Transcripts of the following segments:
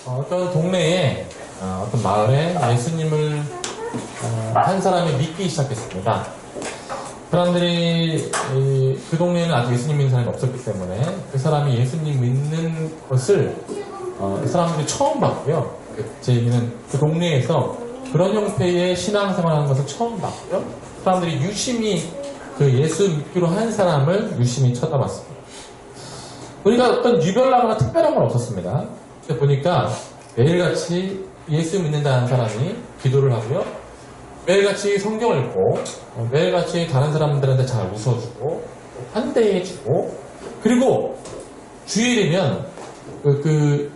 어떤 동네에 어떤 마을에 예수님을 한 사람이 믿기 시작했습니다. 사람들이 그 동네에는 아직 예수님 믿는 사람이 없었기 때문에 그 사람이 예수님 믿는 것을 사람들이 처음 봤고요. 제 얘기는 그 동네에서 그런 형태의 신앙생활하는 것을 처음 봤고요. 사람들이 유심히 그 예수 믿기로 한 사람을 유심히 쳐다봤습니다. 보니까 어떤 유별나거나 특별한 건 없었습니다. 근데 보니까 매일같이 예수 믿는다는 사람이 기도를 하고요. 매일같이 성경을 읽고 매일같이 다른 사람들한테 잘 웃어주고 환대해주고, 그리고 주일이면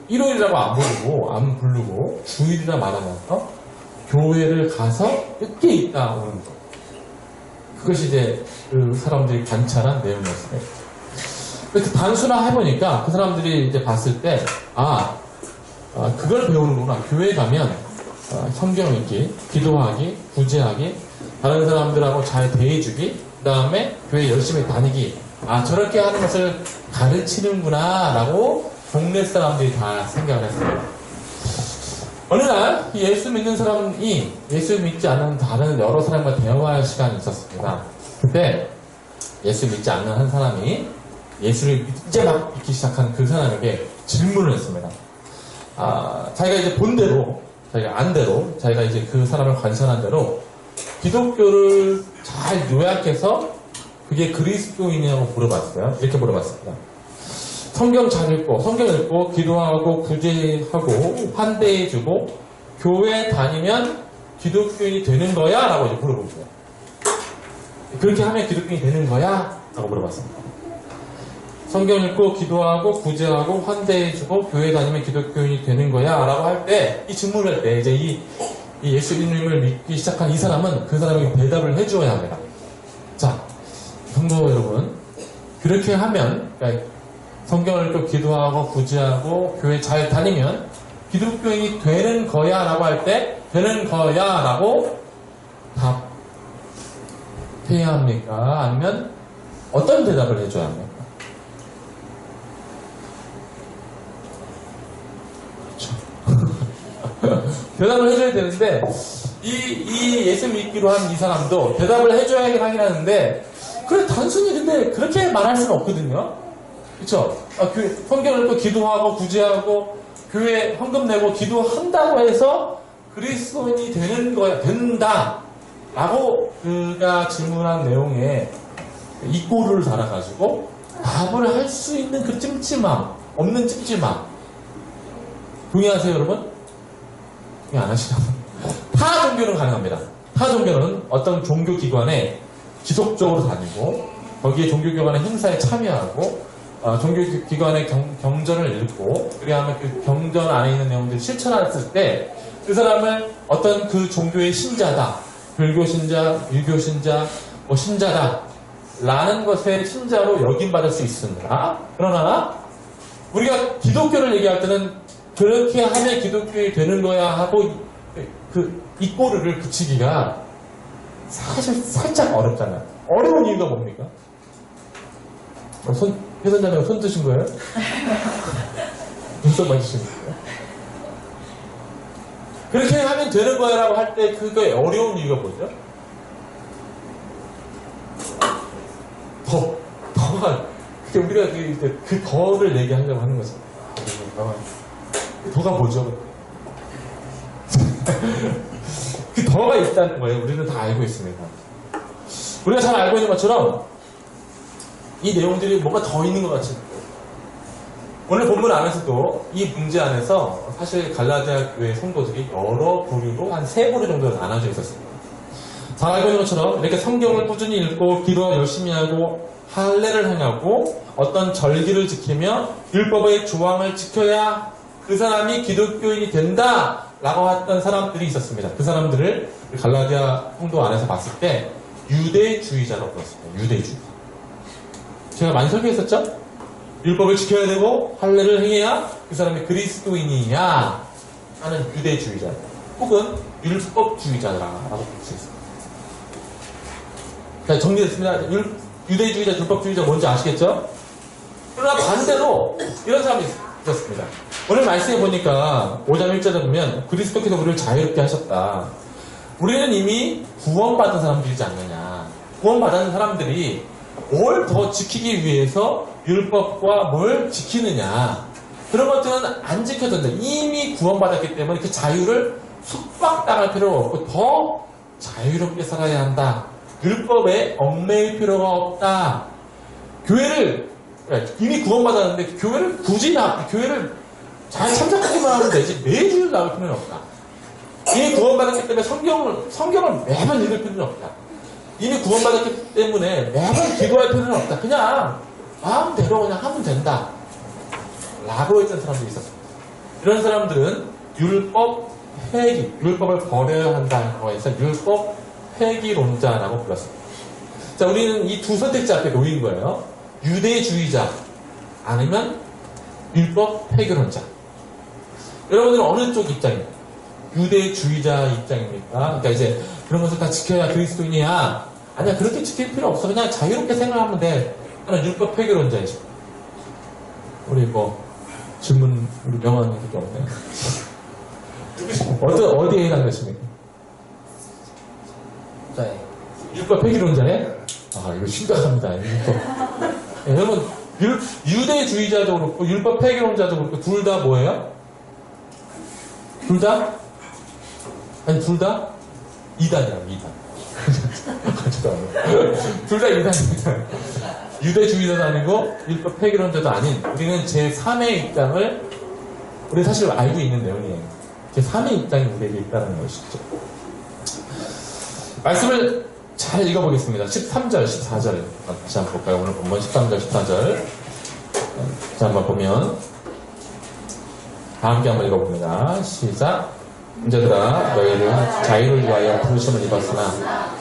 일요일이라고 안 부르고 주일이라 말하면서 교회를 가서 늦게 있다 오는 것. 그것이 이제 그 사람들이 관찰한 내용이었습니다. 그 단순화해보니까 그 사람들이 이제 봤을 때 그걸 배우는구나. 교회 가면 성경 읽기, 기도하기, 구제하기, 다른 사람들하고 잘 대해주기, 그 다음에 교회 열심히 다니기, 저렇게 하는 것을 가르치는구나 라고 동네 사람들이 다 생각을 했어요. 어느 날 예수 믿는 사람이 예수 믿지 않는 다른 여러 사람과 대화할 시간이 있었습니다. 그때 예수 믿지 않는 한 사람이 예수를 이제 막 믿기 시작한 그 사람에게 질문을 했습니다. 자기가 이제 본 대로, 자기가 안 대로, 자기가 이제 그 사람을 관찰한 대로 기독교를 잘 요약해서 그게 그리스도인이냐고 물어봤어요. 이렇게 물어봤습니다. 성경 잘 읽고, 성경 읽고, 기도하고, 구제하고, 환대해주고, 교회 다니면 기독교인이 되는 거야? 라고 이제 물어보죠. 그렇게 하면 기독교인이 되는 거야? 라고 물어봤습니다. 성경 읽고, 기도하고, 구제하고, 환대해주고, 교회 다니면 기독교인이 되는 거야? 라고 할 때, 이 질문을 할 때, 이제 이 예수님을 믿기 시작한 이 사람은 그 사람에게 대답을 해주어야 합니다. 자, 성도 여러분, 그렇게 하면, 그러니까 성경을 읽고 기도하고 구제하고 교회 잘 다니면 기독교인이 되는 거야 라고 할 때 되는 거야 라고 답해야 합니까? 아니면 어떤 대답을 해줘야 합니까? 그렇죠. 대답을 해줘야 되는데 이 예수 믿기로 한 이 사람도 대답을 해줘야 하긴 하는데 그래 단순히 근데 그렇게 말할 수는 없거든요. 그쵸? 성경을 읽고 기도하고 구제하고 교회 헌금 내고 기도한다고 해서 그리스도인이 되는 거야, 된다 라고 그가 질문한 내용에 이꼬를 달아가지고 답을 할 수 있는 그 찜찜함, 없는 찜찜함 동의하세요 여러분? 동의 안 하시나? 타 종교는 가능합니다. 타 종교는 어떤 종교기관에 지속적으로 다니고 거기에 종교기관의 행사에 참여하고 종교기관의 경전을 읽고 그래야만 그 경전 안에 있는 내용들을 실천했을 때 그 사람을 어떤 그 종교의 신자다, 불교신자, 유교신자, 신자다 라는 것의 신자로 역임받을 수 있습니다. 그러나 우리가 기독교를 얘기할 때는 그렇게 하면 기독교인이 되는 거야 하고 그 이꼬르를 붙이기가 사실 살짝 어렵잖아요. 어려운 이유가 뭡니까? 회선자매가 손 드신 거예요? 눈썹 맞으신 거예요? 그렇게 하면 되는 거야 라고 할 때 그게 어려운 이유가 뭐죠? 더가, 우리가 그 더를 얘기하려고 하는 거죠. 더가 뭐죠? 그 더가 있다는 거예요. 우리는 다 알고 있습니다. 우리가 잘 알고 있는 것처럼 이 내용들이 뭔가 더 있는 것 같이 오늘 본문 안에서도 이 문제 안에서 사실 갈라디아 교회 성도들이 여러 부류로 한 3부류 정도로 나눠져 있었습니다. 잘 알고 있는 것처럼 이렇게 성경을 꾸준히 읽고 기도 열심히 하고 할례를 행하고 어떤 절기를 지키며 율법의 조항을 지켜야 그 사람이 기독교인이 된다 라고 했던 사람들이 있었습니다. 그 사람들을 갈라디아 성도 안에서 봤을 때 유대주의자라고 불렀습니다. 유대주의. 제가 많이 설교했었죠? 율법을 지켜야 되고 할례를 행해야 그 사람이 그리스도인이냐 하는 유대주의자 혹은 율법주의자라고 볼 수 있습니다. 자, 정리됐습니다. 유대주의자, 율법주의자 뭔지 아시겠죠? 그러나 반대로 이런 사람이 있었습니다. 오늘 말씀해 보니까 5장 1절에 보면 그리스도께서 우리를 자유롭게 하셨다. 우리는 이미 구원받은 사람들이지 않느냐. 구원받은 사람들이 뭘 더 지키기 위해서 율법과 뭘 지키느냐. 그런 것들은 안 지켜도 된다. 이미 구원받았기 때문에 그 자유를束縛당할 필요가 없고 더 자유롭게 살아야 한다. 율법에 얽매일 필요가 없다. 교회를 이미 구원받았는데 교회를 굳이 교회를 잘 참석하기만 하면 되지 매주 나올 필요는 없다. 이미 구원받았기 때문에 성경을 매번 읽을 필요는 없다. 이미 구원받았기 때문에 매번 기도할 필요는 없다. 그냥 마음대로 그냥 하면 된다. 라고 했던 사람들이 있었습니다. 이런 사람들은 율법 폐기, 율법을 버려야 한다고 해서 율법 폐기론자라고 불렀습니다. 자, 우리는 이 두 선택지 앞에 놓인 거예요. 유대주의자 아니면 율법 폐기론자. 여러분들은 어느 쪽 입장입니까? 유대주의자 입장입니까? 그러니까 이제 그런 것을 다 지켜야 그리스도인이야. 아니야, 그렇게 지킬 필요 없어. 그냥 자유롭게 생각하면 돼. 나는 율법 폐기론자이죠. 우리 질문, 우리 명언이 그렇게 없네. 어디에 해당되십니까? 네. 율법 폐기론자에? 아, 이거 심각합니다. 네, 여러분, 유대주의자도 그렇고, 율법 폐기론자도 그렇고, 둘 다 뭐예요? 둘 다? 아니, 둘 다? 이단이야, 이단. 둘 다 이단입니다. 유대주의자도 아니고, 율법 폐기론자도 아닌, 우리는 제3의 입장을, 우리 사실 알고 있는 내용이에요. 제3의 입장이 우리에게 있다는 것이죠. 말씀을 잘 읽어보겠습니다. 13절, 14절. 다시 한번 볼까요? 오늘 본문 13절, 14절. 자, 한번 보면. 다 함께 한번 읽어봅니다. 시작. 인자들아, 너희를 자유를 위하여 부르심을 입었으나,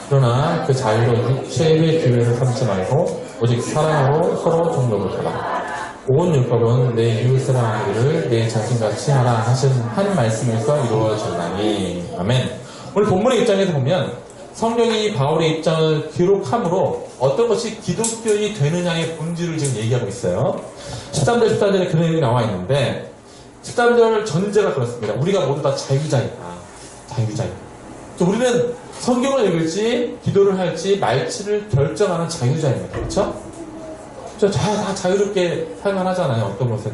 그러나 그 자유로 육체의 기회를 삼지 말고, 오직 사랑으로 서로 종로를 하라. 온 율법은 내 이웃 사랑하기를 내 자신같이 하라 하신 한 말씀에서 이루어졌나니. 아멘. 오늘 본문의 입장에서 보면, 성경이 바울의 입장을 기록함으로 어떤 것이 기독교인이 되느냐의 본질을 지금 얘기하고 있어요. 13절, 14절에 그런 얘기 나와 있는데 13절 전제가 그렇습니다. 우리가 모두 다 자유자이다. 자유자이다. 우리는 성경을 읽을지 기도를 할지 말지를 결정하는 자유자입니다. 그렇죠? 다 자유롭게 살만하잖아요. 어떤 것을.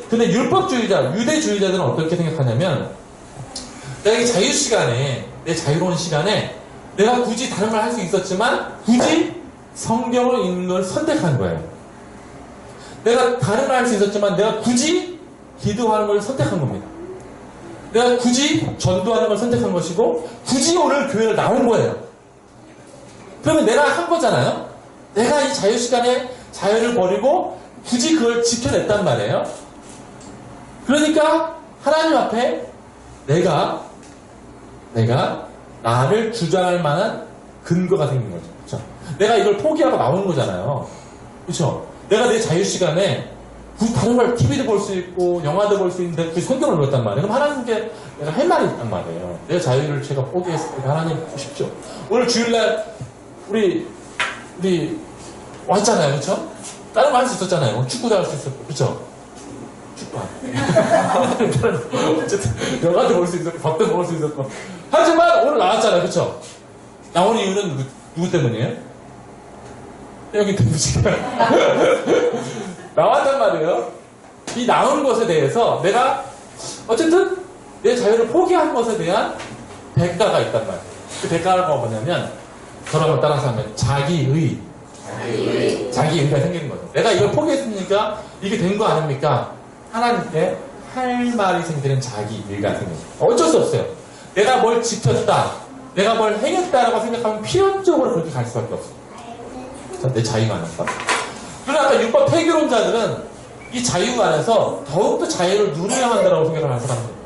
근데 율법주의자, 유대주의자들은 어떻게 생각하냐면 내가 이 자유 시간에, 내 자유로운 시간에 내가 굳이 다른 걸 할 수 있었지만 굳이 성경을 읽는 걸 선택한 거예요. 내가 다른 걸 할 수 있었지만 내가 굳이 기도하는 걸 선택한 겁니다. 내가 굳이 전도하는 걸 선택한 것이고 굳이 오늘 교회를 나온 거예요. 그러면 내가 한 거잖아요. 내가 이 자유 시간에 자유를 버리고 굳이 그걸 지켜냈단 말이에요. 그러니까 하나님 앞에 내가 나를 주장할 만한 근거가 생긴 거죠. 그렇죠? 내가 이걸 포기하고 나온 거잖아요. 그렇죠? 내가 내 자유 시간에 다른 걸 TV도 볼 수 있고 영화도 볼 수 있는데 그 성경을 읽었단 말이에요. 그럼 하나님께 내가 할 말이 있단 말이에요. 내 자유를 제가 포기했으니까 하나님 보십시오. 오늘 주일날 우리 왔잖아요. 그렇죠? 다른 거 할 수 있었잖아요. 축구도 할 수 있었고. 그렇죠? 어쨌든 영화도 볼 수 있었고 밥도 먹을 수 있었고 하지만 오늘 나왔잖아요. 그쵸? 나온 이유는 누구 때문이에요? 여기 때문이니까 나왔단 말이에요. 이 나온 것에 대해서 내가 어쨌든 내 자유를 포기한 것에 대한 대가가 있단 말이에요. 그 대가가 뭐냐면 저라고 따라서 하면 자기의가 생기는 거죠. 내가 이걸 포기했으니까 이게 된 거 아닙니까? 하나님께 할 말이 생기는 자기의가 생깁니다. 어쩔 수 없어요. 내가 뭘 지켰다, 내가 뭘 행했다라고 생각하면 필연적으로 그렇게 갈 수밖에 없어요. 자, 내 자유가 안에서. 그러나 아까 율법 폐기론자들은 이 자유 안에서 더욱더 자유를 누려야 한다고 생각을 하는 사람들입니다.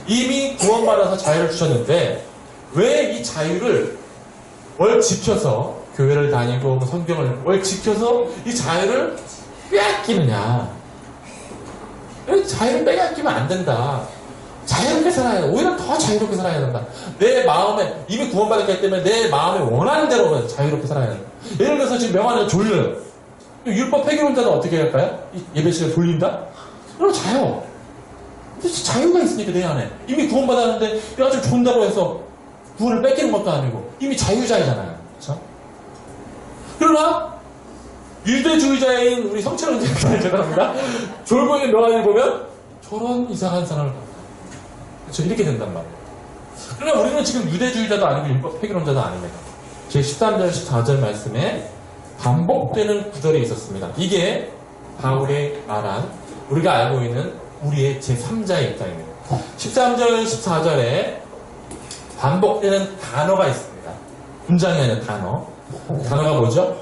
이미 구원받아서 자유를 주셨는데 왜 이 자유를 뭘 지켜서 교회를 다니고 성경을 뭘 지켜서 이 자유를 빼앗기느냐. 자유를 빼앗기면 안 된다. 자유롭게 살아야 돼. 오히려 더 자유롭게 살아야 된다. 내 마음에, 이미 구원받았기 때문에 내 마음에 원하는 대로 자유롭게 살아야 된다. 예를 들어서 지금 명화는 졸려요. 율법 폐기론자는 어떻게 할까요? 예배 시간 졸린다? 그럼 자요. 자유가 있으니까 내 안에. 이미 구원받았는데 내가 좀 좋다고 해서 구원을 뺏기는 것도 아니고 이미 자유자이잖아요. 그렇죠? 그러나 유대주의자인 우리 성철원 장사님 죄송합니다. 졸고있는 명안을 보면 저런 이상한 사람을 봤다. 그렇죠? 이렇게 된단 말이에요. 그러나 우리는 지금 유대주의자도 아니고 율법 폐기론자도 아닙니다. 제 13절, 14절 말씀에 반복되는 구절이 있었습니다. 이게 바울의 말한 우리가 알고 있는 우리의 제3자의 입장입니다. 13절, 14절에 반복되는 단어가 있습니다. 문장이 아니라 단어. 단어가 뭐죠?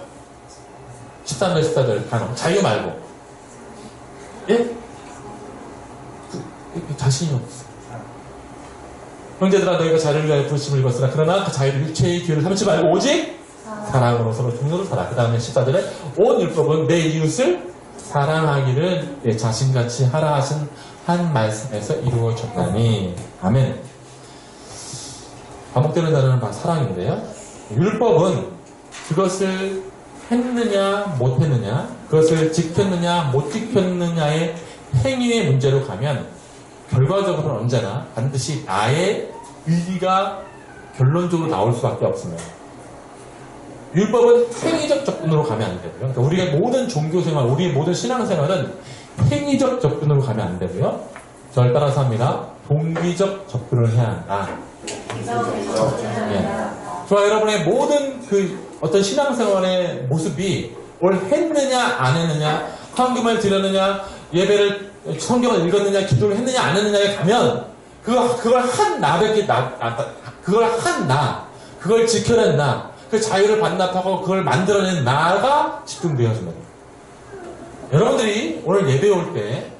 13절, 14절 단어. 자유 말고. 예? 자신이 없어. 형제들아 너희가 자유를 위하여 부르심을 입었으나 그러나 그 자유를 육체의 기회를 삼지 말고 오직 사랑으로 서로 동료로 살아. 그 다음에 14절에 온 율법은 내 이웃을 사랑하기를 내 자신같이 하라 하신 한 말씀에서 이루어졌다니. 아멘. 반복되는 단어는 바로 사랑인데요. 율법은 그것을 했느냐 못했느냐, 그것을 지켰느냐 못 지켰느냐의 행위의 문제로 가면 결과적으로는 언제나 반드시 나의 의의가 결론적으로 나올 수밖에 없습니다. 율법은 행위적 접근으로 가면 안 되고요. 그러니까 우리의 모든 종교생활, 우리의 모든 신앙생활은 행위적 접근으로 가면 안 되고요. 저를 따라서 합니다. 동기적 접근을 해야 한다. 예. 저와 여러분의 모든 그 어떤 신앙생활의 모습이 뭘 했느냐 안 했느냐, 헌금을 드렸느냐, 예배를 성경을 읽었느냐, 기도를 했느냐 안 했느냐에 가면 그걸 한 나밖에 그걸 지켜낸 나, 그 자유를 반납하고 그걸 만들어낸 나가 집중되어집니다. 여러분들이 오늘 예배 올 때,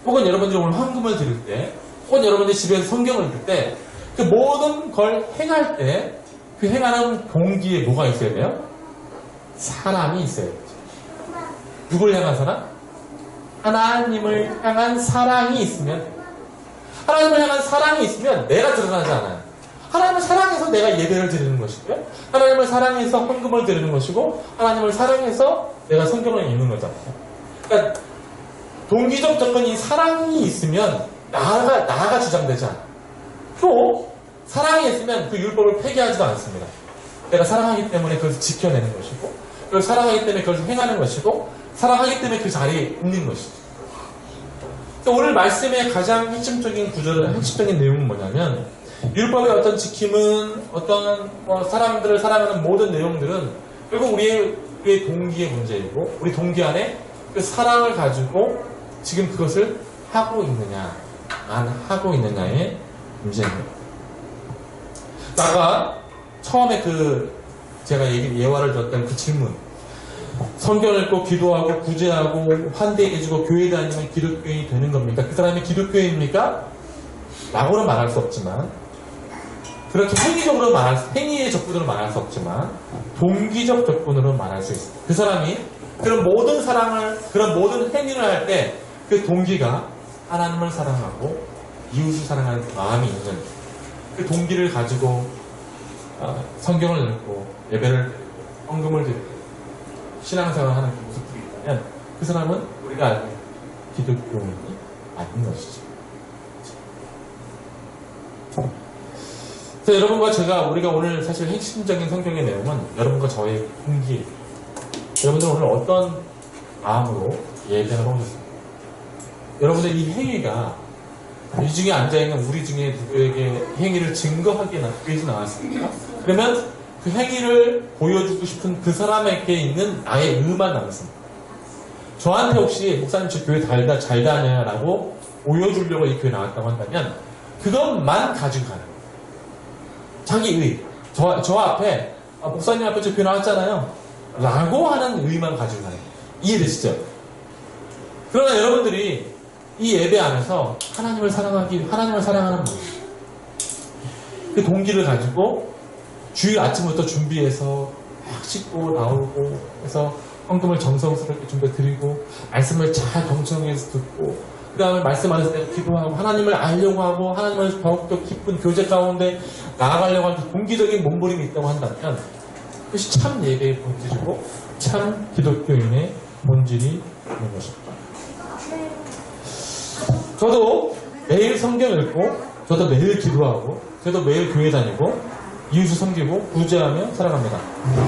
혹은 여러분들이 오늘 헌금을 드릴 때, 혹은 여러분들이 집에서 성경을 읽을 때, 그 모든 걸 행할 때, 그 행하는 동기에 뭐가 있어야 돼요? 사랑이 있어야 돼요. 누굴 향한 사랑? 하나님을 향한 사랑이 있으면, 하나님을 향한 사랑이 있으면 내가 드러나지 않아요. 하나님을 사랑해서 내가 예배를 드리는 것이고요. 하나님을 사랑해서 헌금을 드리는 것이고, 하나님을 사랑해서 내가 성경을 읽는 거잖아요. 그러니까 동기적 접근이 사랑이 있으면 나가 주장되지 않아요. 또 사랑이 있으면 그 율법을 폐기하지도 않습니다. 내가 사랑하기 때문에 그것을 지켜내는 것이고, 그걸 사랑하기 때문에 그것을 행하는 것이고, 사랑하기 때문에 그 자리에 있는 것이죠. 오늘 말씀의 가장 핵심적인 구절은, 핵심적인 내용은 뭐냐면, 율법의 어떤 지킴은, 어떤 사람들을 사랑하는 모든 내용들은 결국 우리의 동기의 문제이고, 우리 동기 안에 그 사랑을 가지고 지금 그것을 하고 있느냐, 안 하고 있느냐의 문제입니다. 아까 처음에 제가 예화를 들었던 그 질문, 성경을 읽고 기도하고 구제하고 환대해주고 교회 다니면 기독교인이 되는 겁니까? 그 사람이 기독교인입니까? 라고는 말할 수 없지만, 그렇게 행위의 접근으로 말할 수 없지만 동기적 접근으로 말할 수 있습니다. 그 사람이 그런 모든 사랑을, 그런 모든 행위를 할 때 그 동기가 하나님을 사랑하고 이웃을 사랑하는 마음이 있는 그 동기를 가지고 성경을 읽고 예배를 헌금을 드리고 신앙생활을 하는 그 모습들이 있다면 그 사람은 우리가 알고 있는 기독교인이 아닌 것이죠. 그래서 여러분과 우리가 오늘 사실 핵심적인 성경의 내용은 여러분과 저의 동기, 여러분들 오늘 어떤 마음으로 예배를 하고 오셨습니까? 여러분들 이 행위가 이 중에 앉아있는 우리 중에 누구에게 행위를 증거하기 위해서 나왔습니까? 그러면 그 행위를 보여주고 싶은 그 사람에게 있는 나의 의만 남습니다. 저한테 혹시 목사님 저 교회 잘 다녀요 라고 보여주려고 이 교회 나왔다고 한다면 그것만 가지고 가는 거예요. 자기 의. 저 앞에 목사님 앞에 저 교회 나왔잖아요 라고 하는 의만 가지고 가는 거예요. 이해되시죠? 그러나 여러분들이 이 예배 안에서 하나님을 사랑하는 모습, 그 동기를 가지고 주일 아침부터 준비해서 막 씻고 나오고 해서 헌금을 정성스럽게 준비해 드리고 말씀을 잘 경청해서 듣고 그 다음에 말씀 안에서 내가 기도하고 하나님을 알려고 하고 하나님을 더욱더 기쁜 교제 가운데 나아가려고 하는 동기적인 몸부림이 있다고 한다면 그것이 참 예배의 본질이고 참 기독교인의 본질이 있는 것입니다. 저도 매일 성경 읽고, 저도 매일 기도하고, 저도 매일 교회 다니고, 이웃을 섬기고, 구제하며 살아갑니다.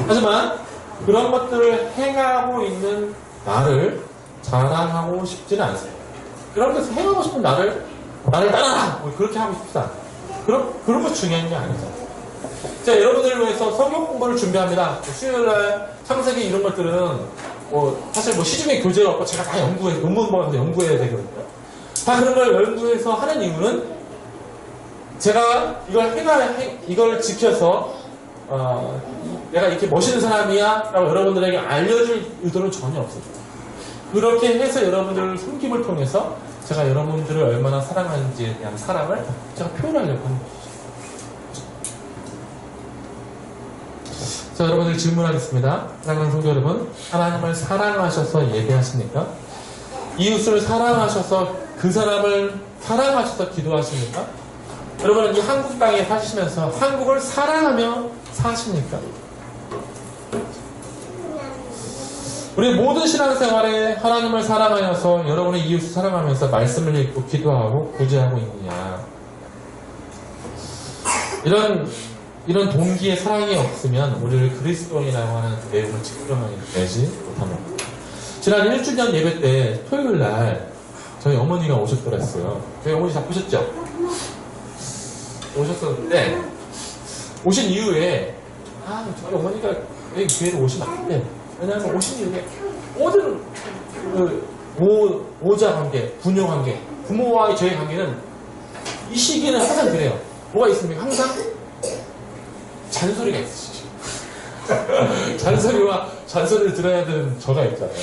하지만 그런 것들을 행하고 있는 나를 자랑하고 싶지는 않습니다. 여러분들 행하고 싶은 나를 따라라! 뭐 그렇게 하고 싶다. 그런 거 중요한 게 아니죠. 자, 여러분들을 위해서 성경 공부를 준비합니다. 수요일날 창세기 이런 것들은 사실 시중에 교재가 없고 제가 다 논문만 가서 연구해야 되거든요. 다 그런 걸 연구해서 하는 이유는 제가 이걸 지켜서 내가 이렇게 멋있는 사람이야 라고 여러분들에게 알려줄 의도는 전혀 없어요. 그렇게 해서 여러분들을 섬김을 통해서 제가 여러분들을 얼마나 사랑하는지에 대한 사랑을 제가 표현하려고 하는 거죠. 자, 여러분들 질문하겠습니다. 사랑하는 성도 여러분, 하나님을 사랑하셔서 예배하십니까? 이웃을 사랑하셔서 그 사람을 사랑하셔서 기도하십니까? 여러분은 이 한국 땅에 사시면서 한국을 사랑하며 사십니까? 우리 모든 신앙생활에 하나님을 사랑하여서 여러분의 이웃을 사랑하면서 말씀을 읽고 기도하고 구제하고 있느냐? 이런 동기의 사랑이 없으면 우리를 그리스도인이라고 하는 내용을 증명하지 못합니다. 지난 1주년 예배 때 토요일 날 저희 어머니가 오셨더랬어요. 저희 어머니 다 보셨죠? 오셨었는데 오신 이후에 저희 어머니가 여기 교회를 오시면 안 돼요. 왜냐하면 오신 이후에 모든 모자 관계, 부녀 관계, 부모와의 저희 관계는 이 시기에는 항상 그래요. 뭐가 있습니까? 항상 잔소리가 있으시죠. 잔소리를 들어야 되는 저가 있잖아요.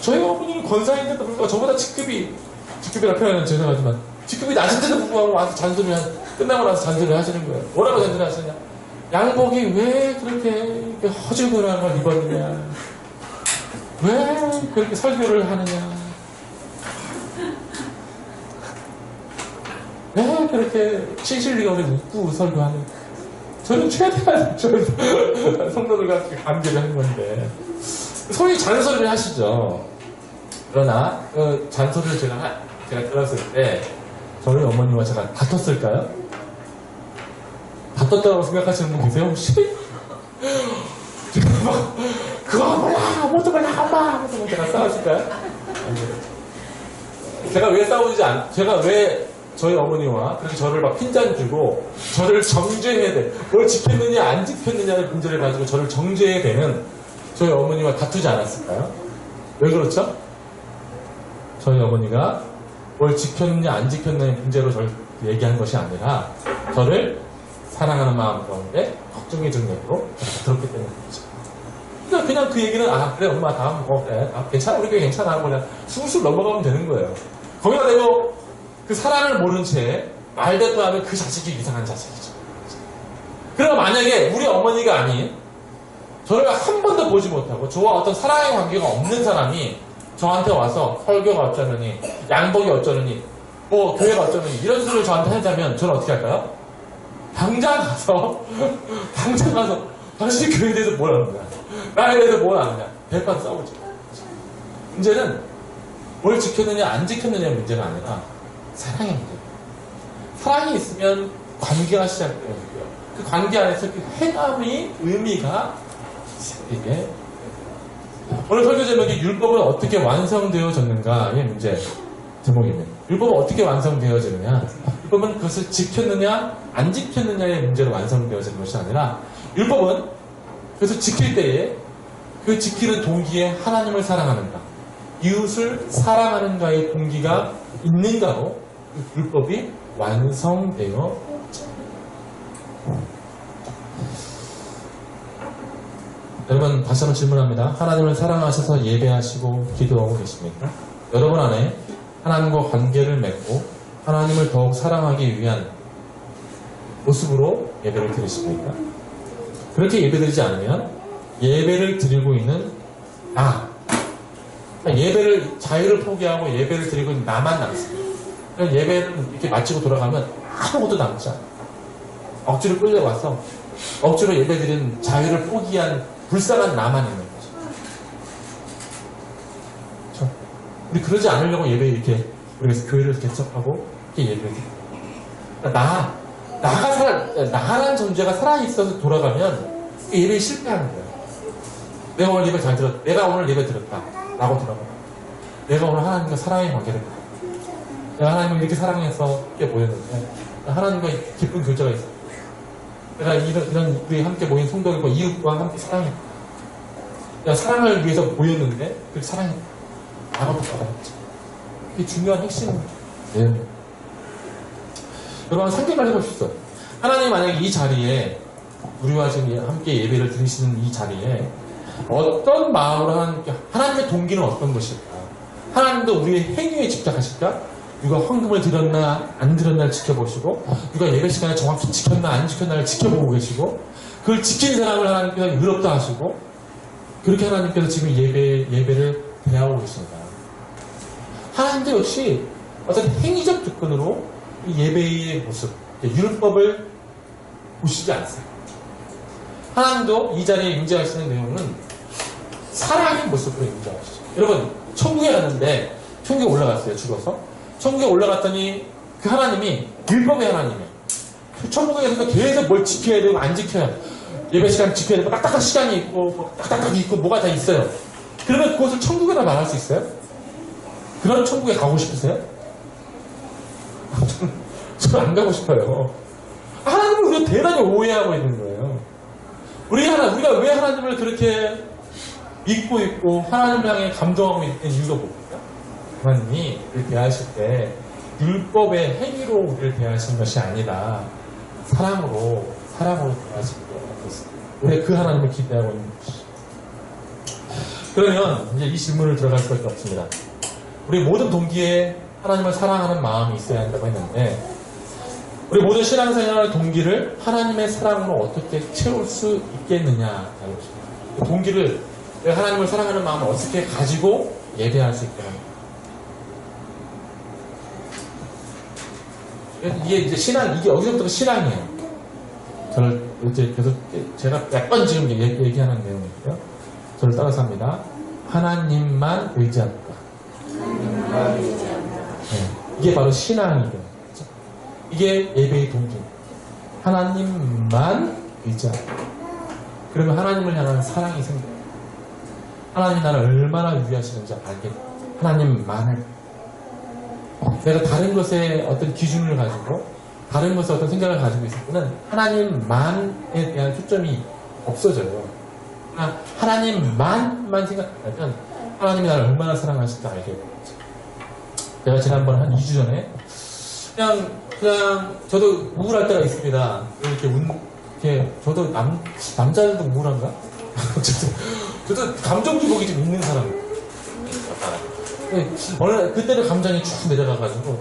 저희 어머니는 권사인데도 불구하고 저보다 직급이라 표현하면 죄송하지만 직급이 낮은데도 불구하고 와서 끝나고 나서 잔소리를 하시는 거예요. 뭐라고 잔소리 하시냐? 양복이 왜 그렇게 허술한 걸 입었느냐? 왜 그렇게 설교를 하느냐? 왜 그렇게 신실리가 우리 웃고 설교하느냐? 저는 최대한 성도들과 관계를 하는 건데 소위 잔소리를 하시죠. 그러나 그 잔소리를 제가 들었을 때 저희 어머니와 제가 다퉜을까요? 다퉜다고 생각하시는 분 계세요 혹시? 그거 몰라 모두 몰라 엄마 하면서 제가 싸웠을까요? 제가 왜 저희 어머니와 그렇게 저를 막 핀잔 주고 저를 정죄해야 돼. 뭘 지켰느냐 안 지켰느냐의 문제를 가지고 저를 정죄해야 되는 저희 어머니와 다투지 않았을까요? 왜 그렇죠? 저희 어머니가 뭘 지켰느냐 안 지켰느냐의 문제로 저를 얘기한 것이 아니라 저를 사랑하는 마음 가운데 걱정이 든 얘기로 들었기 때문이죠. 그냥 그 얘기는 그래 엄마 다음 그래 괜찮아 우리 교회 괜찮아 그냥 술술 넘어가면 되는 거예요. 거기다 대고 그 사랑을 모른 채 말대꾸하면 그 자식이 이상한 자식이죠. 그럼 만약에 우리 어머니가 아닌 저를 한 번도 보지 못하고 저와 어떤 사랑의 관계가 없는 사람이 저한테 와서 설교가 어쩌느니 양복이 어쩌느니 교회가 어쩌느니 이런 소리를 저한테 하자면 저는 어떻게 할까요? 당장 가서 당신이 교회에 대해서 뭘 아느냐 나에 대해서 뭘 아느냐 대판 싸우죠. 문제는 뭘 지켰느냐 안 지켰느냐의 문제가 아니라 사랑의 문제. 사랑이 있으면 관계가 시작되고요. 그 관계 안에서 그 행함의 의미가 시작되게. 오늘 설교 제목이 율법은 어떻게 완성되어졌는가의 문제 제목입니다. 율법은 어떻게 완성되어지느냐? 율법은 그것을 지켰느냐 안 지켰느냐의 문제로 완성되어지는 것이 아니라 율법은 그것을 지킬 때에 그 지키는 동기에 하나님을 사랑하는가, 이웃을 사랑하는가의 동기가 있는가로 그 율법이 완성되어 여러분 다시 한번 질문합니다. 하나님을 사랑하셔서 예배하시고 기도하고 계십니까? 여러분 안에 하나님과 관계를 맺고 하나님을 더욱 사랑하기 위한 모습으로 예배를 드리십니까? 그렇게 예배드리지 않으면 예배를 드리고 있는 예배를 자유를 포기하고 예배를 드리고 있는 나만 남습니다. 예배를 이렇게 마치고 돌아가면 아무것도 남지 않아요. 억지로 끌려와서 억지로 예배드리는 자유를 포기한 불쌍한 나만 있는 거죠. 그렇죠? 우리 그러지 않으려고 예배에 이렇게 그래서 교회를 개척하고 이렇게 예배를 드립니다. 나라는 존재가 살아있어서 돌아가면 예배에 실패하는 거예요. 내가 오늘 예배 잘 들었다. 내가 오늘 예배 들었다. 라고 들어가. 내가 오늘 하나님과 사랑의 관계를 가졌다. 내가 하나님을 이렇게 사랑해서 이렇게 모였는데, 하나님과 기쁜 교제가 있어. 내가 이런 우리 함께 모인 성도들과 이웃과 함께 사랑해. 내가 사랑을 위해서 모였는데, 그 사랑이 나가고 받아봤죠. 그게 중요한 핵심이에요. 여러분, 생각을 해보십시오. 하나님이 만약에 이 자리에, 우리와 지금 함께 예배를 드리시는 이 자리에, 어떤 마음으로 하나님의 동기는 어떤 것일까? 하나님도 우리의 행위에 집착하실까? 누가 헌금을 드렸나 안 드렸나를 지켜보시고, 누가 예배 시간에 정확히 지켰나 안 지켰나를 지켜보고 계시고, 그걸 지킨 사람을 하나님께서 의롭다 하시고, 그렇게 하나님께서 지금 예배를 대하고 계십니다. 하나님도 역시 어떤 행위적 조건으로 이 예배의 모습, 율법을 보시지 않습니다. 하나님도 이 자리에 임재하시는 내용은 사랑의 모습으로 임재하시죠. 여러분, 천국에 갔는데, 천국에 올라갔어요, 죽어서. 천국에 올라갔더니 그 하나님이 율법의 하나님이에요. 천국에서 계속 뭘 지켜야 되고 안 지켜야 돼요. 예배 시간 지켜야 되고 딱딱한 시간이 있고 딱딱하게 있고 뭐가 다 있어요. 그러면 그것을 천국에다 말할 수 있어요? 그런 천국에 가고 싶으세요? 저는 안 가고 싶어요. 하나님을 우리가 대단히 오해하고 있는 거예요. 우리가 왜 하나님을 그렇게 믿고 있고 하나님을 향해 감동하고 있는 이유가 뭘까요? 하나님이 우리를 대하실 때 율법의 행위로 우리를 대하시는 것이 아니라 사랑으로 대하시는 것입니다. 우리가 그 하나님을 기대하고 있는 것이죠. 그러면 이제 이 질문을 들어갈 수밖에 없습니다. 우리 모든 동기에 하나님을 사랑하는 마음이 있어야 한다고 했는데, 우리 모든 신앙생활의 동기를 하나님의 사랑으로 어떻게 채울 수 있겠느냐. 그 동기를, 하나님을 사랑하는 마음을 어떻게 가지고 예배할 수 있게 합니다. 이게 이제 이게 여기서부터가 신앙이에요. 저를 이제 계속 제가 몇 번 지금 얘기하는 내용이고요. 저를 따라서 합니다. 하나님만 의지합니다. 네, 이게 바로 신앙이거든요. 이게 예배의 동기입니다. 하나님만 의지합니다. 그러면 하나님을 향한 사랑이 생겨요. 하나님이 나를 얼마나 위하시는지 알게 돼요. 하나님만을. 내가 다른 것에 어떤 기준을 가지고 다른 것에 어떤 생각을 가지고 있을 때는 하나님만에 대한 초점이 없어져요. 하나님만만 생각하면 하나님이 나를 얼마나 사랑하실지 알게 돼요. 제가 지난번 한 2주 전에 그냥 저도 우울할 때가 있습니다. 이렇게 저도 남자들도 우울한가? 저도 감정 기복이 좀 있는 사람이에요. 그때는 감정이 쭉 내려가가지고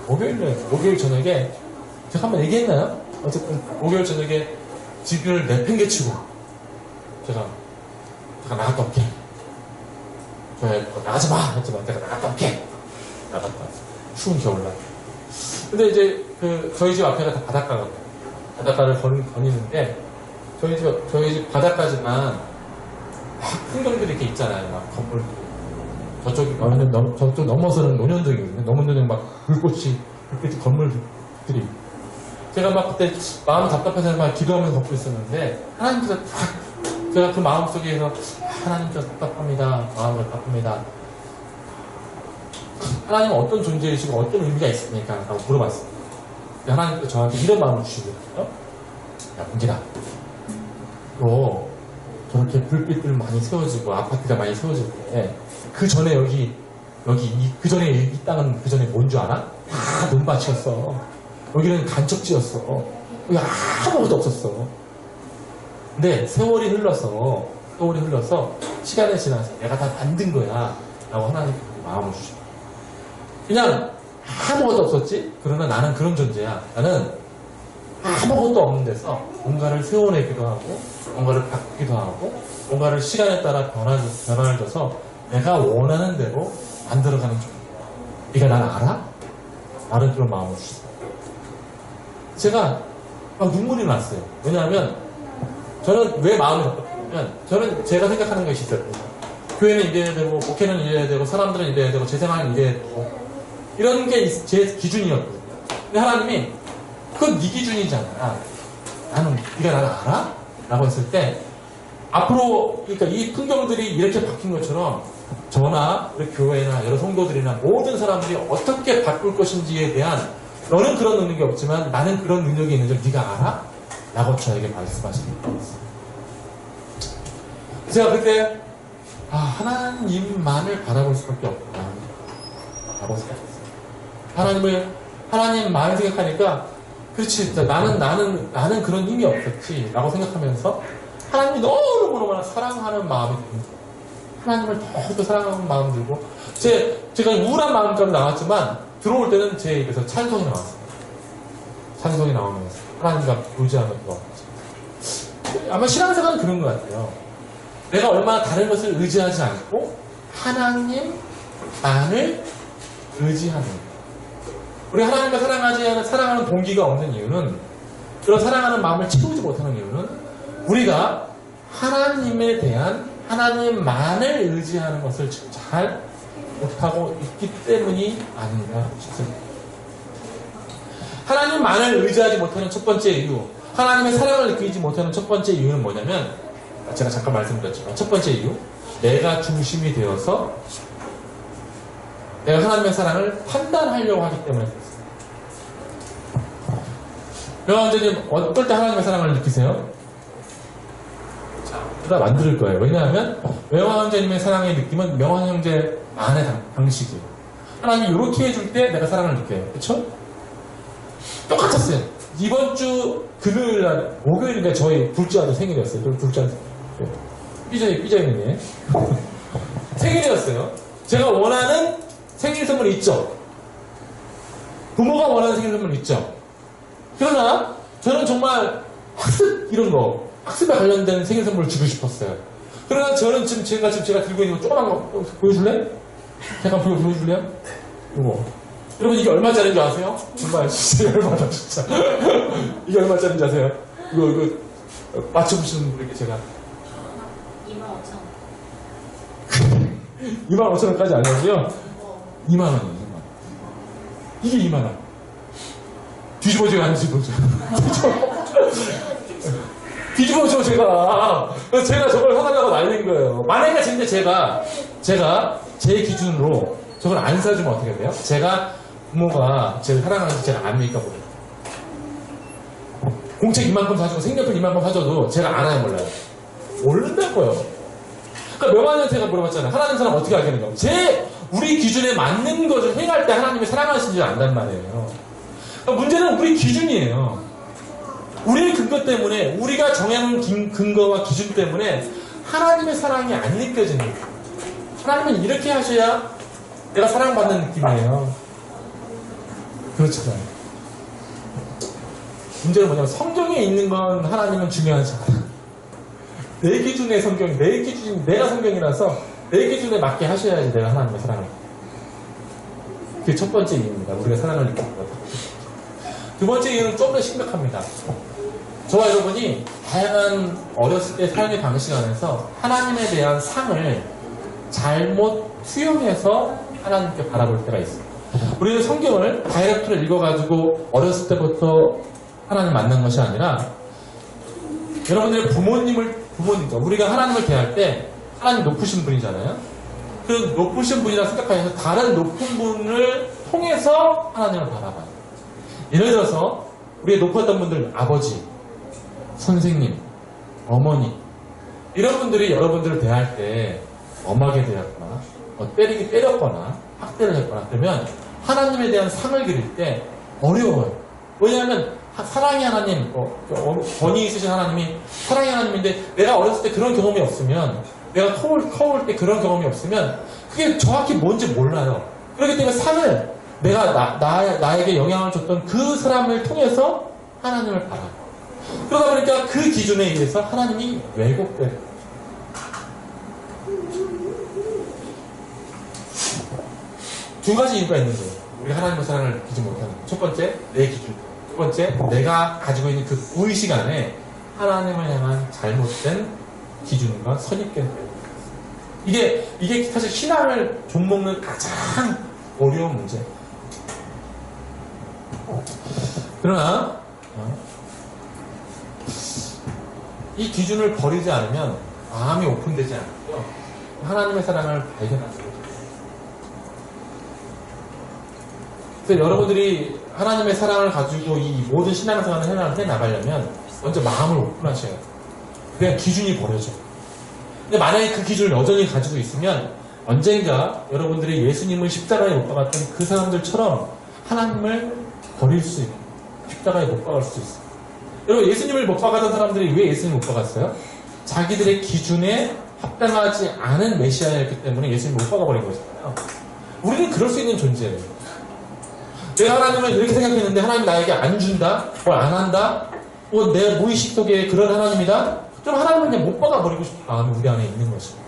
목요일 저녁에 제가 한번 얘기했나요? 어쨌든 목요일 저녁에 집을 내팽개치고 제가 나갔다 올게. 나가지마 했지만 내가 나갔다 올게. 나갔다 추운 겨울날. 근데 이제 저희 집 앞에가 다 바닷가를 거니는데 저희 집 바닷가지만 풍경들이 이렇게 있잖아요. 막 건물. 저쪽 넘어서는 논현동이거든요. 논현동 막 불빛이 건물들이. 제가 막 그때 마음 답답해서 막 기도하면서 걷고 있었는데, 하나님께서 제가 그 마음 속에서, 하나님께서 답답합니다. 마음을 답답합니다. 하나님은 어떤 존재이시고 어떤 의미가 있습니까? 라고 물어봤어요. 하나님께서 저한테 이런 마음을 주시거든요. 야, 문제다. 저렇게 불빛들 많이 세워지고 아파트가 많이 세워질 때 그 전에 그 전에 이 땅은 그 전에 뭔 줄 알아? 다 논밭이었어. 여기는 간척지였어. 여기 아무것도 없었어. 근데 세월이 흘러서 시간이 지나서 내가 다 만든 거야 라고 하나님께 마음을 주셔. 그냥 아무것도 없었지? 그러나 나는 그런 존재야. 나는 아무것도 없는 데서 뭔가를 세워내기도 하고 뭔가를 바꾸기도 하고 뭔가를 시간에 따라 변화를 줘서 내가 원하는 대로 만들어가는 존재야. 네가 날 알아? 나는 그런 마음을 주셨어요. 제가 막 눈물이 났어요. 왜냐하면 저는 왜 마음이 답답했냐면 저는 제가 생각하는 것이 있었거든요. 교회는 이래야 되고, 목회는 이래야 되고, 사람들은 이래야 되고, 제 생활은 이래야 되고, 이런 게 제 기준이었거든요. 근데 하나님이, 그건 네 기준이잖아. 네가 나를 알아? 라고 했을 때, 앞으로, 그러니까 이 풍경들이 이렇게 바뀐 것처럼, 저나, 우리 교회나, 여러 성도들이나, 모든 사람들이 어떻게 바꿀 것인지에 대한, 너는 그런 능력이 없지만, 나는 그런 능력이 있는 줄 네가 알아? 라고 저에게 말씀하시는 거였어요. 제가 그때, 하나님만을 바라볼 수밖에 없구나. 라고 생각했어요. 하나님만 생각하니까, 그렇지, 나는 그런 힘이 없었지. 라고 생각하면서, 하나님이 너무너무나 사랑하는 마음이 듭니다. 하나님을 더욱더 사랑하는 마음이 들고, 제가 우울한 마음까지 나왔지만, 들어올 때는 제 입에서 찬송이 나왔어요. 찬송이 나오면서, 하나님과 교제하는 거. 아마 신앙생활은 그런 것 같아요. 내가 얼마나 다른 것을 의지하지 않고 하나님만을 의지하는 거예요. 우리 하나님과 사랑하는 동기가 없는 이유는, 그런 사랑하는 마음을 채우지 못하는 이유는 우리가 하나님에 대한 하나님만을 의지하는 것을 잘 못하고 있기 때문이 아닌가 싶습니다. 하나님만을 의지하지 못하는 첫 번째 이유, 하나님의 사랑을 느끼지 못하는 첫 번째 이유는 뭐냐면, 제가 잠깐 말씀드렸지만 첫 번째 이유, 내가 중심이 되어서 내가 하나님의 사랑을 판단하려고 하기 때문에 그렇습니다. 명왕자님, 어떨 때 하나님의 사랑을 느끼세요? 자, 다 만들 거예요. 왜냐하면 명왕자님의 사랑의 느낌은 명왕형제만의 방식이에요. 하나님이 이렇게 해줄 때 내가 사랑을 느껴요. 그렇죠? 똑같았어요. 이번 주 금요일 날, 목요일인데 저희 둘째 아들 생일이었어요. 둘째 아들 삐져있네. 생일이었어요. 제가 원하는 생일 선물이 있죠. 부모가 원하는 생일 선물이 있죠. 그러나 저는 정말 학습에 관련된 생일 선물을 주고 싶었어요. 그러나 저는 지금 제가 들고 있는 거 조그만 거 보여줄래? 잠깐 보여줄래요? 이거. 여러분 이게 얼마짜리인 줄 아세요? 정말 진짜 열받아 진짜. 이게 얼마짜리인 줄 아세요? 이거 맞춰보시는 분에게 제가 25,000원까지 아니고요. 2만원이에요. 이게 2만원. 뒤집어줘요, 안 뒤집어줘요? 뒤집어줘, 제가. 제가 저걸 사달라고 날린 거예요. 만약에 진짜 제가 제 기준으로 저걸 안 사주면 어떻게 돼요? 제가 부모가 제가 사랑하는지 제가 압니까? 모르겠어요. 공책 이만큼 사주고 색연필 이만큼 사줘도 제가 알아요, 몰라요? 모른다고요. 그러니까 명한한테가 물어봤잖아요. 하나님 사랑 어떻게 알겠는가? 우리 기준에 맞는 것을 행할 때 하나님이 사랑하시는지 안단 말이에요. 그러니까 문제는 우리 기준이에요. 우리의 근거 때문에, 우리가 정해놓은 근거와 기준 때문에 하나님의 사랑이 안 느껴지는 거예요. 하나님은 이렇게 하셔야 내가 사랑받는 느낌이에요. 그렇잖아요. 문제는 뭐냐면 성경에 있는 건 하나님은 중요하지 않아요. 내 기준의 성경이, 내 기준이 내가 성경이라서 내 기준에 맞게 하셔야지 내가 하나님의 사랑을. 그게 첫 번째 이유입니다. 우리가 사랑을 느끼는 것. 두 번째 이유는 좀 더 심각합니다. 저와 여러분이 다양한 어렸을 때 삶의 방식 안에서 하나님에 대한 상을 잘못 투영해서 하나님께 바라볼 때가 있어요. 우리는 성경을 다이렉트로 읽어가지고 어렸을 때부터 하나님 만난 것이 아니라 여러분들의 부모님과 우리가 하나님을 대할 때 하나님 높으신 분이잖아요. 그 높으신 분이라 생각하면서 다른 높은 분을 통해서 하나님을 바라봐요. 예를 들어서 우리의 높았던 분들, 아버지, 선생님, 어머니 이런 분들이 여러분들을 대할 때 엄하게 대했거나 때렸거나 학대를 했거나 그러면 하나님에 대한 상을 그릴 때 어려워요. 왜냐하면 사랑의 하나님, 권위 있으신 하나님이 사랑의 하나님인데 내가 어렸을 때 그런 경험이 없으면, 내가 커올 때 그런 경험이 없으면 그게 정확히 뭔지 몰라요. 그렇기 때문에 상을 내가 나에게 영향을 줬던 그 사람을 통해서 하나님을 바라요. 그러다 보니까 그 기준에 의해서 하나님이 왜곡돼요. 두 가지 이유가 있는 거예요. 우리 하나님의 사랑을 느끼지 못하는 것. 첫 번째, 내 기준. 두 번째, 내가 가지고 있는 그 의식 안에 하나님을 향한 잘못된 기준과 선입견. 이게 사실 신앙을 좀먹는 가장 어려운 문제. 그러나 이 기준을 버리지 않으면 마음이 오픈되지 않고요. 하나님의 사랑을 발견하지 못해요. 그래서 여러분들이 하나님의 사랑을 가지고 이 모든 신앙생활을 해나가려면 먼저 마음을 오픈하셔야 돼요. 그냥 기준이 버려져요. 근데 만약에 그 기준을 여전히 가지고 있으면 언젠가 여러분들이 예수님을 십자가에 못 박았던 그 사람들처럼 하나님을 버릴 수 있고 십자가에 못 박을 수 있어요. 여러분, 예수님을 못 박았던 사람들이 왜 예수님을 못 박았어요? 자기들의 기준에 합당하지 않은 메시아였기 때문에 예수님을 못 박아버린 거잖아요. 우리는 그럴 수 있는 존재예요. 내가 하나님을 이렇게 생각했는데 하나님 나에게 안 준다? 뭘 안 한다? 내 무의식 속에 그런 하나님이다? 좀 하나님을 그냥 못 박아버리고 싶은 마음이 우리 안에 있는 것입니다.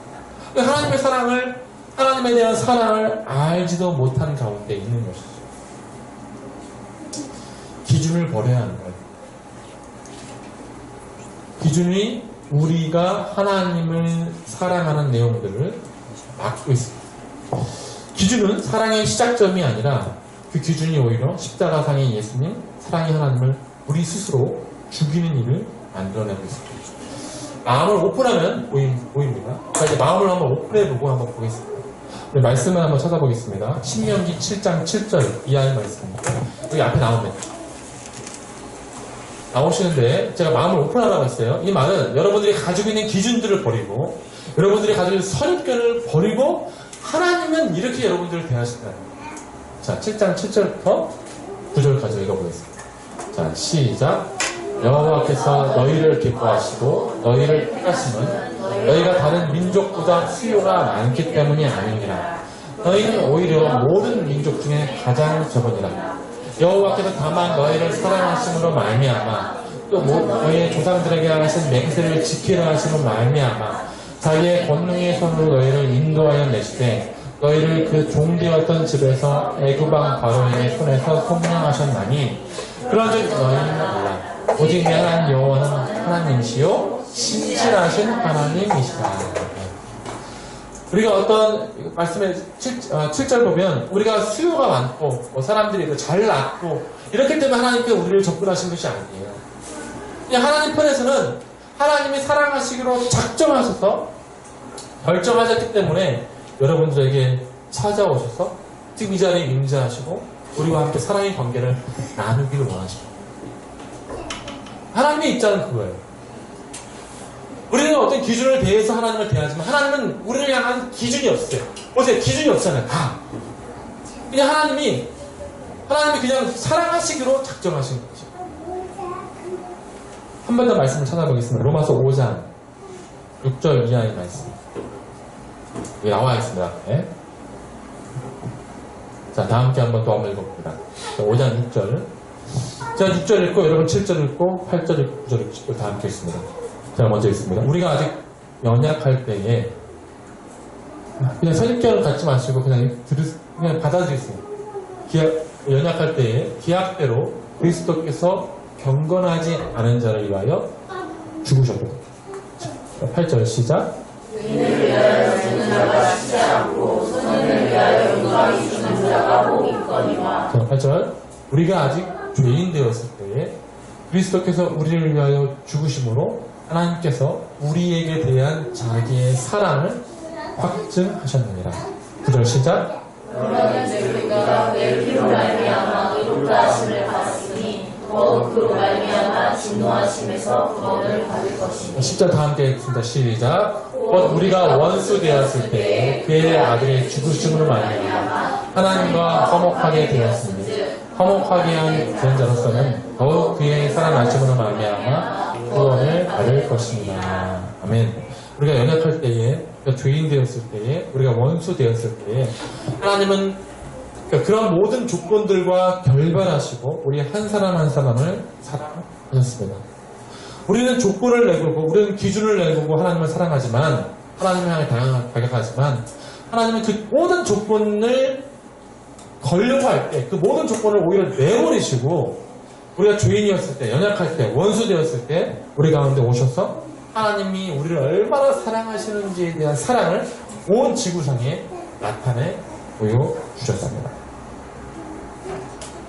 하나님의 사랑을, 하나님에 대한 사랑을 알지도 못한 가운데 있는 것이죠. 기준을 버려야 하는 거예요. 기준이 우리가 하나님을 사랑하는 내용들을 막고 있습니다. 기준은 사랑의 시작점이 아니라 그 기준이 오히려 십자가상의 예수님, 사랑의 하나님을 우리 스스로 죽이는 일을 만들어내고 있습니다. 마음을 오픈하면 보입니다. 자, 이제 마음을 한번 오픈해보고 한번 보겠습니다. 말씀을 한번 찾아보겠습니다. 신명기 7장 7절 이하의 말씀입니다. 여기 앞에 나옵니다. 나오시는데 제가 마음을 오픈하라고 했어요. 이 말은 여러분들이 가지고 있는 기준들을 버리고 여러분들이 가지고 있는 선입견을 버리고 하나님은 이렇게 여러분들을 대하신다. 자, 7장 7절부터 9절까지 읽어보겠습니다. 자, 시작. 여호와께서 너희를 기뻐하시고 너희를 택하심은 너희가 다른 민족보다 수요가 많기 때문이 아니니라. 너희는 오히려 모든 민족 중에 가장 적으니라. 여호와께서 다만 너희를 사랑하심으로 말미암아 또 너희의 조상들에게 하신 맹세를 지키려 하심으로 말미암아 자기의 권능의 손으로 너희를 인도하여 내시되 너희를 그 종되었던 집에서 애굽왕 바로의 손에서 속량하셨나니 그런즉 너희는 몰라. 오직 내 하나님 여호와는 하나님이시요 신실하신 하나님이시다. 우리가 어떤 말씀의 7절 보면 우리가 수요가 많고 사람들이 잘 낳고 이렇기 때문에 하나님께 우리를 접근하신 것이 아니에요. 그냥 하나님 편에서는 하나님이 사랑하시기로 작정하셔서 결정하셨기 때문에 여러분들에게 찾아오셔서 지금 이 자리에 임재하시고 우리와 함께 사랑의 관계를 나누기를 원하십니다. 하나님의 입장은 그거예요. 우리는 어떤 기준을 대해서 하나님을 대하지만 하나님은 우리를 향한 기준이 없어요. 보세요. 기준이 없잖아요. 다. 그냥 하나님이 그냥 사랑하시기로 작정하신 거죠. 한 번 더 말씀을 찾아보겠습니다. 로마서 5장 6절 이하의 말씀. 여기 나와 있습니다. 네. 자, 다 함께 한번 더 한번 읽어봅니다. 5장 6절. 자, 6절 읽고 여러분 7절 읽고 8절 읽고 9절 읽고 다 함께 읽습니다. 제가 먼저 읽습니다. 우리가 아직 연약할 때에 그냥 선입견을 갖지 마시고 그냥 받아들이세요. 연약할 때에 기약대로 그리스도께서 경건하지 않은 자를 위하여 죽으셨고 8절 시작. 의인을 위하여 죽는 자가 쉽지 않고 선인을 위하여 영광이 주는 자가 복 있거니와. 8절. 우리가 아직 죄인 되었을 때에 그리스도께서 우리를 위하여 죽으심으로 하나님께서 우리에게 대한 자기의 사랑을 확증하셨느니라. 9절 시작. 그러면 우리가 내 피로 말미암아 의롭다 하심을 받았으니 더욱 그로 말미암아 진노하심에서 구원을 받을 것이니. 10절 다 함께 읽습니다. 시작. 우리가 원수 되었을 때에 그의 아들의 죽으심으로 말미암아 하나님과 화목하게 되었으니 화목하게 한 자로서는 더욱 그의 살아나심으로 말미암아 구원을 받을 것입니다. 아멘. 우리가 연약할 때에, 죄인 되었을 때에, 우리가 원수 되었을 때에 하나님은 그런 모든 조건들과 결별하시고 우리 한 사람 한 사람을 사랑하셨습니다. 우리는 조건을 내걸고 우리는 기준을 내걸고 하나님을 사랑하지만 하나님을 향해 다가가지만 하나님은 그 모든 조건을 걸려고 할 때 그 모든 조건을 오히려 내버리시고 우리가 죄인이었을 때, 연약할 때, 원수 되었을 때 우리 가운데 오셔서 하나님이 우리를 얼마나 사랑하시는지에 대한 사랑을 온 지구상에 나타내 보여주셨습니다.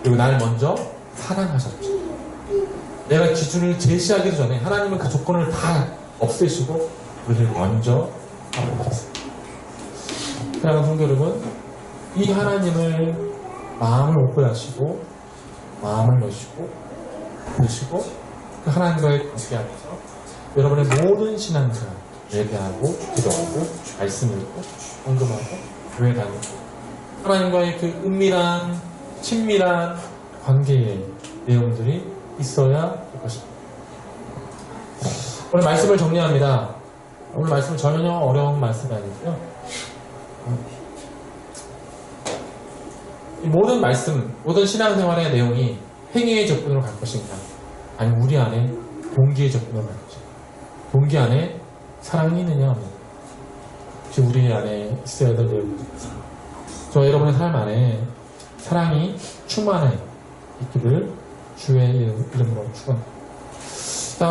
그리고 날 먼저 사랑하셨죠. 내가 기준을 제시하기도 전에 하나님은 그 조건을 다 없애시고 우리를 먼저 사랑하셨어요. 사랑하는 성도 여러분, 이 하나님을 마음을 오픈하시고 마음을 여시고 보시고 그 하나님과의 관계 안에서 여러분의 모든 신앙생활 예배하고 기도하고 말씀 읽고 헌금하고 교회 다니고 하나님과의 그 은밀한 친밀한 관계의 내용들이 있어야 할 것입니다. 오늘 말씀을 정리합니다. 오늘 말씀은 전혀 어려운 말씀이 아니고요. 이 모든 말씀, 모든 신앙생활의 내용이 행위의 접근으로 갈 것인가? 아니면 우리 안에 동기의 접근으로 갈 것인가? 동기 안에 사랑이 있느냐 없느냐? 혹시 우리 안에 있어야 될 내용입니다. 저 여러분의 삶 안에 사랑이 충만해 있기를 주의 이름으로 축원합니다.